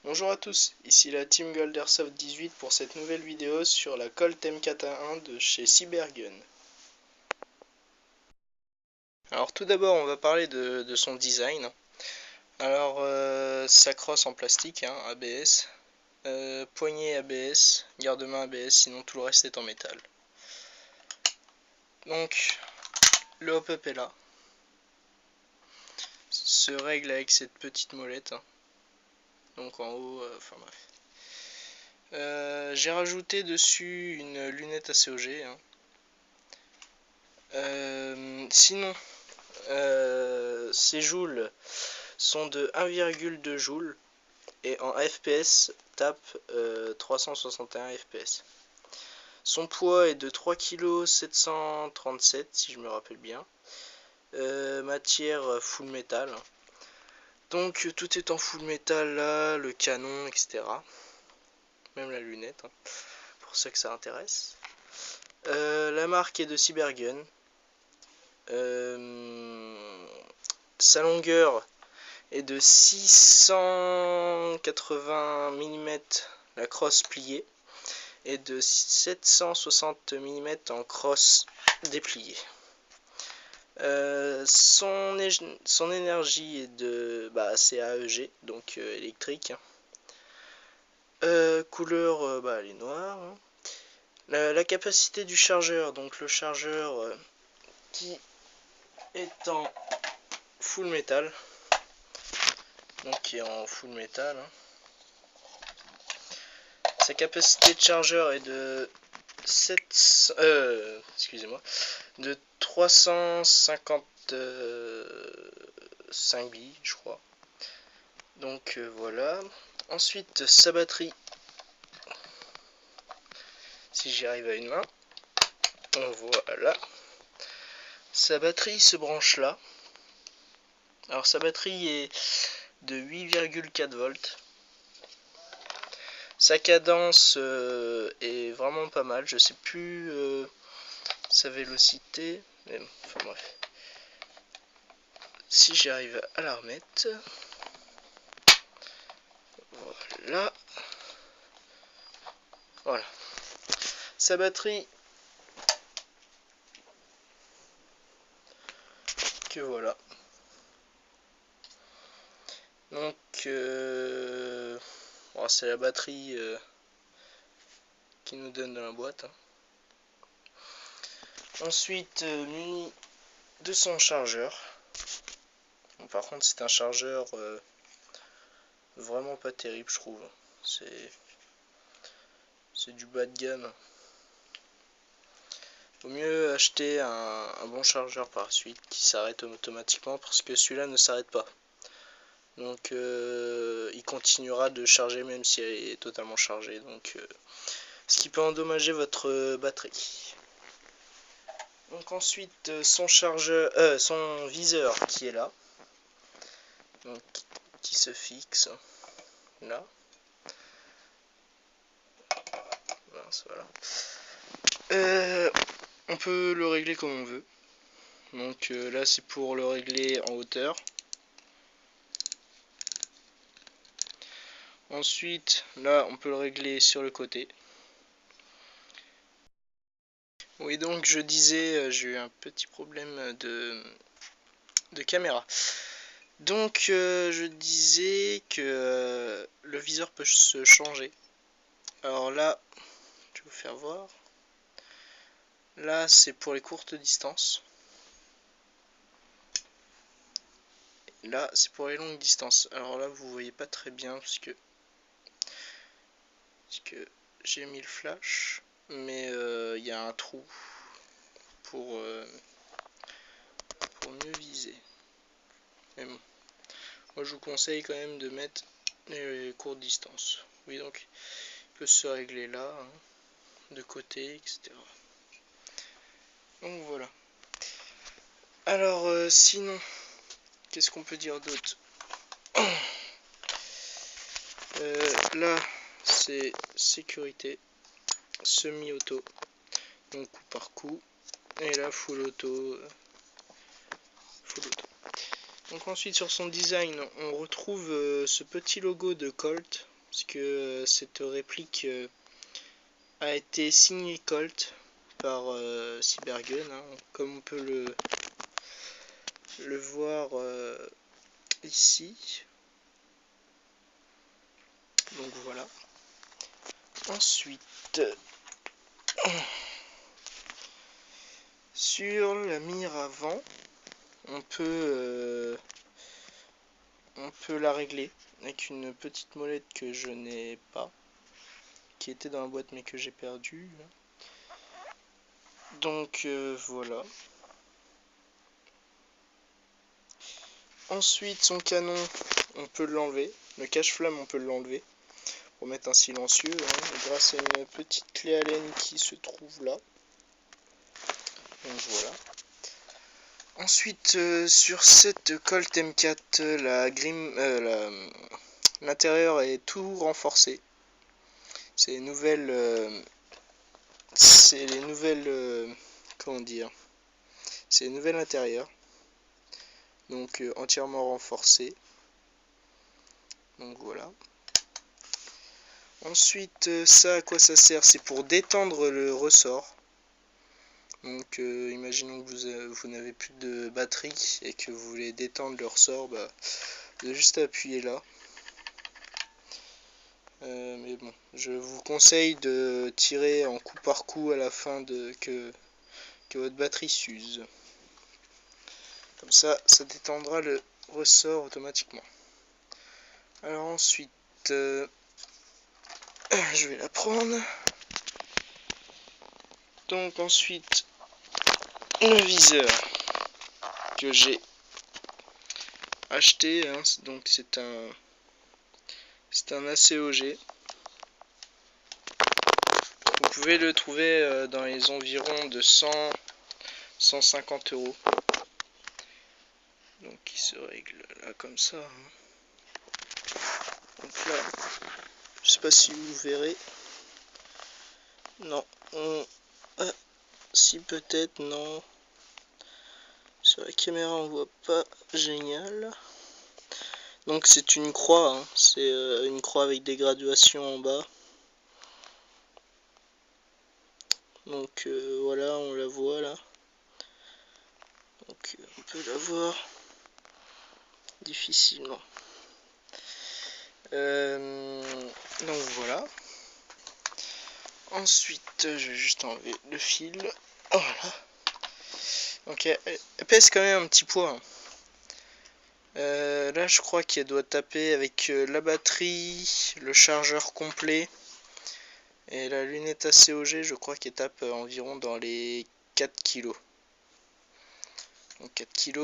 Bonjour à tous, ici la team Goldersoft 18 pour cette nouvelle vidéo sur la Colt M4A1 de chez Cybergun. Alors tout d'abord on va parler de son design. Alors sa crosse en plastique, hein, ABS, poignée ABS, garde-main ABS, sinon tout le reste est en métal. Donc le hop-up est là, se règle avec cette petite molette, hein. Donc en haut, enfin bref. J'ai rajouté dessus une lunette ACOG, hein. Sinon, ces joules sont de 1,2 joules et en FPS tape 361 FPS. Son poids est de 3,737 kg si je me rappelle bien. Matière full metal. Donc tout est en full metal là, le canon, etc. Même la lunette, hein, pour ceux que ça intéresse. La marque est de Cybergun. Sa longueur est de 680 mm la crosse pliée et de 760 mm en crosse dépliée. Son énergie est de c'est AEG, donc électrique. Couleur elle est noire, hein. La capacité du chargeur, donc le chargeur qui est en full metal, donc qui est en full metal, hein. Sa capacité de chargeur est de 355 billes, je crois. Donc voilà. Ensuite, sa batterie, si j'y arrive à une main, voilà. Sa batterie se branche là. Alors sa batterie est de 8,4 volts. Sa cadence est vraiment pas mal. Je sais plus sa vélocité, mais bon, enfin bref. Si j'arrive à la remettre, voilà. Sa batterie, que voilà. Donc c'est la batterie qui nous donne dans la boîte, hein. Ensuite, muni de son chargeur. Bon, par contre, c'est un chargeur vraiment pas terrible, je trouve. C'est du bas de gamme. Vaut mieux acheter un bon chargeur par la suite qui s'arrête automatiquement, parce que celui-là ne s'arrête pas. Donc il continuera de charger même si elle est totalement chargée. Donc ce qui peut endommager votre batterie. Donc ensuite son chargeur, son viseur qui est là, donc qui se fixe là. Voilà. On peut le régler comme on veut. Donc là c'est pour le régler en hauteur. Ensuite là on peut le régler sur le côté. Oui, donc je disais, j'ai eu un petit problème de caméra. Donc je disais que le viseur peut se changer. Alors là, je vais vous faire voir. Là, c'est pour les courtes distances. Là, c'est pour les longues distances. Alors là, vous voyez pas très bien parce que j'ai mis le flash, mais il y a un trou pour mieux viser. Mais bon, moi je vous conseille quand même de mettre les courtes distances. Oui, donc il peut se régler là, hein, de côté, etc. Donc voilà. Alors sinon, qu'est-ce qu'on peut dire d'autre? Là, c'est sécurité semi-auto, donc coup par coup, et là full auto. Donc ensuite sur son design, on retrouve ce petit logo de Colt parce que cette réplique a été signée Colt par Cybergun, hein, comme on peut le voir ici. Donc voilà. Ensuite, sur la mire avant, on peut la régler avec une petite molette que je n'ai pas, qui était dans la boîte mais que j'ai perdue. Donc voilà. Ensuite, son canon, on peut l'enlever. Le cache-flamme, on peut l'enlever pour mettre un silencieux, hein, grâce à une petite clé Allen qui se trouve là. Donc voilà. Ensuite, sur cette Colt M4, l'intérieur est tout renforcé. C'est les nouvelles, comment dire, c'est les nouvelles intérieures. Donc entièrement renforcé. Donc voilà. Ensuite, ça, à quoi ça sert? C'est pour détendre le ressort. Donc imaginons que vous n'avez plus de batterie et que vous voulez détendre le ressort, bah, vous avez juste à appuyer là. Mais bon, je vous conseille de tirer en coup par coup à la fin que votre batterie s'use. Comme ça détendra le ressort automatiquement. Alors ensuite, je vais la prendre. Donc ensuite, le viseur que j'ai acheté, hein, donc c'est un ACOG. Vous pouvez le trouver dans les environs de 150 €. Donc il se règle là comme ça. Hein. Donc là, je sais pas si vous verrez. Non. Ah, si peut-être, non. Sur la caméra on voit pas génial. Donc c'est une croix, hein. C'est une croix avec des graduations en bas. Donc voilà, on la voit là. Donc on peut la voir difficilement. Donc voilà. Ensuite, je vais juste enlever le fil. Voilà. Donc elle pèse quand même un petit poids. Hein. Là, je crois qu'elle doit taper avec la batterie, le chargeur complet et la lunette ACOG. Je crois qu'elle tape environ dans les 4 kg. Donc 4 kg,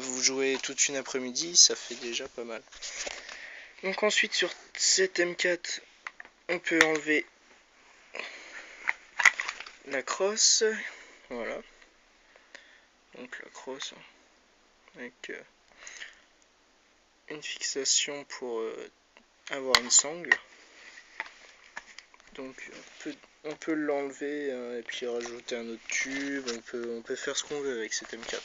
vous jouez toute une après-midi, ça fait déjà pas mal. Donc ensuite, sur cette M4, on peut enlever la crosse. Voilà. Donc la crosse avec une fixation pour avoir une sangle. Donc on peut l'enlever et puis rajouter un autre tube. On peut faire ce qu'on veut avec cette M4.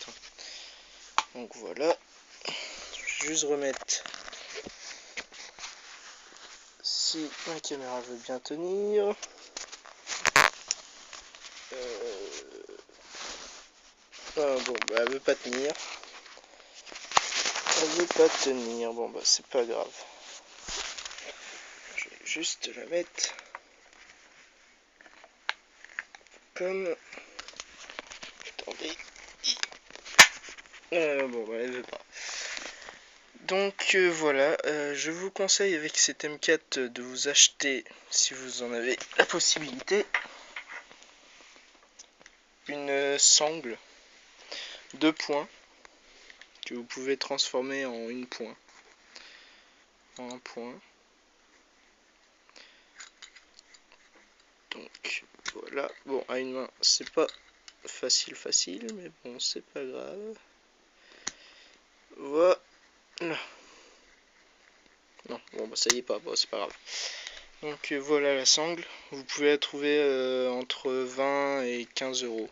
Donc voilà. Je vais juste remettre, si ma caméra veut bien tenir. Ah, bon, bah, elle veut pas tenir. Elle veut pas tenir. Bon, bah, c'est pas grave. Je vais juste la mettre comme. Attendez. Bon, bah, elle veut pas. Donc voilà, je vous conseille avec cette M4 de vous acheter, si vous en avez la possibilité, une sangle 2 points que vous pouvez transformer en un point. Donc voilà, bon, à une main c'est pas facile, mais bon, c'est pas grave. Voilà. Non, bon, bah ça y est pas, bon, c'est pas grave. Donc voilà la sangle, vous pouvez la trouver entre 20 et 15 €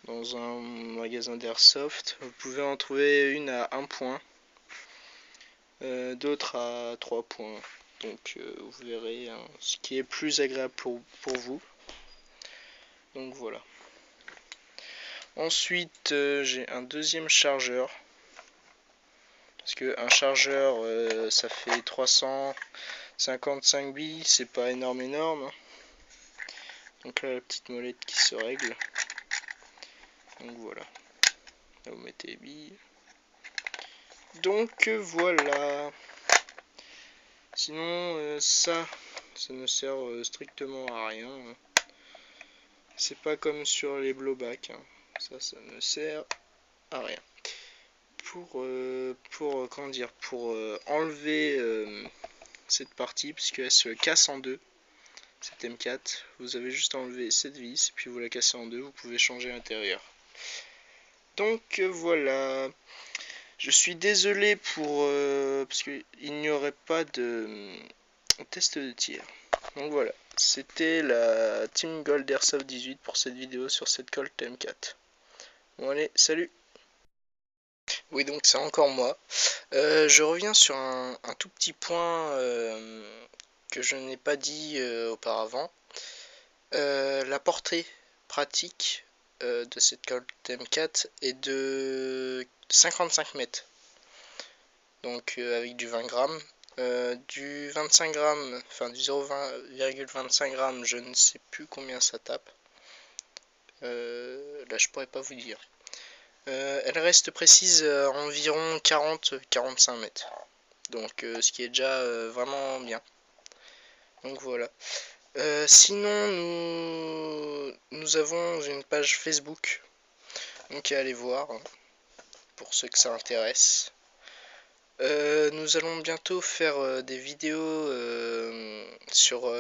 dans un magasin d'airsoft. Vous pouvez en trouver une à 1 point d'autres à 3 points. Donc vous verrez hein, ce qui est plus agréable pour vous. Donc voilà. Ensuite j'ai un deuxième chargeur. Parce que un chargeur ça fait 355 billes, c'est pas énorme. Donc là la petite molette qui se règle. Donc voilà. Là vous mettez les billes. Donc voilà. Sinon ça ne sert strictement à rien. C'est pas comme sur les blowback. Ça ne sert à rien. Comment dire, pour enlever cette partie, parce qu'elle se casse en deux, cette M4, vous avez juste enlevé cette vis, puis vous la cassez en deux, vous pouvez changer l'intérieur. Donc voilà. Je suis désolé parce qu'il n'y aurait pas de test de tir. Donc voilà, c'était la Team Gold Airsoft 18 pour cette vidéo sur cette Colt M4. Bon allez, salut. Oui donc c'est encore moi. Je reviens sur un tout petit point que je n'ai pas dit auparavant. La portée pratique de cette Colt M4 est de 55 mètres. Donc avec du 20 grammes. Du 25 grammes, enfin du 0,25 grammes, je ne sais plus combien ça tape. Là je pourrais pas vous dire. Elle reste précise à environ 40-45 mètres. Donc ce qui est déjà vraiment bien. Donc voilà. Sinon nous avons une page Facebook. Donc allez voir hein, pour ceux que ça intéresse. Nous allons bientôt faire des vidéos sur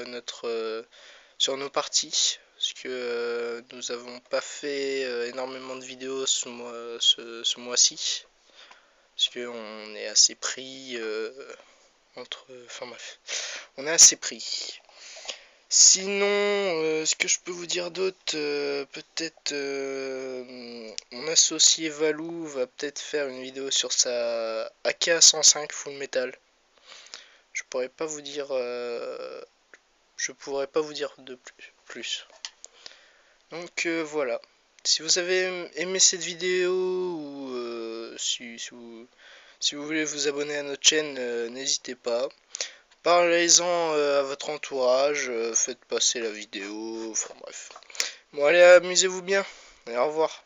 sur nos parties, parce que nous avons pas fait énormément de vidéos ce mois-ci, parce que on est assez pris enfin bref, on est assez pris. Sinon, ce que je peux vous dire d'autre, peut-être mon associé Valou va peut-être faire une vidéo sur sa AK-105 Full Metal. Je pourrais pas vous dire, de plus. Donc voilà. Si vous avez aimé cette vidéo ou si vous voulez vous abonner à notre chaîne, n'hésitez pas. Parlez-en à votre entourage, faites passer la vidéo, enfin bref. Bon allez, amusez-vous bien, et au revoir.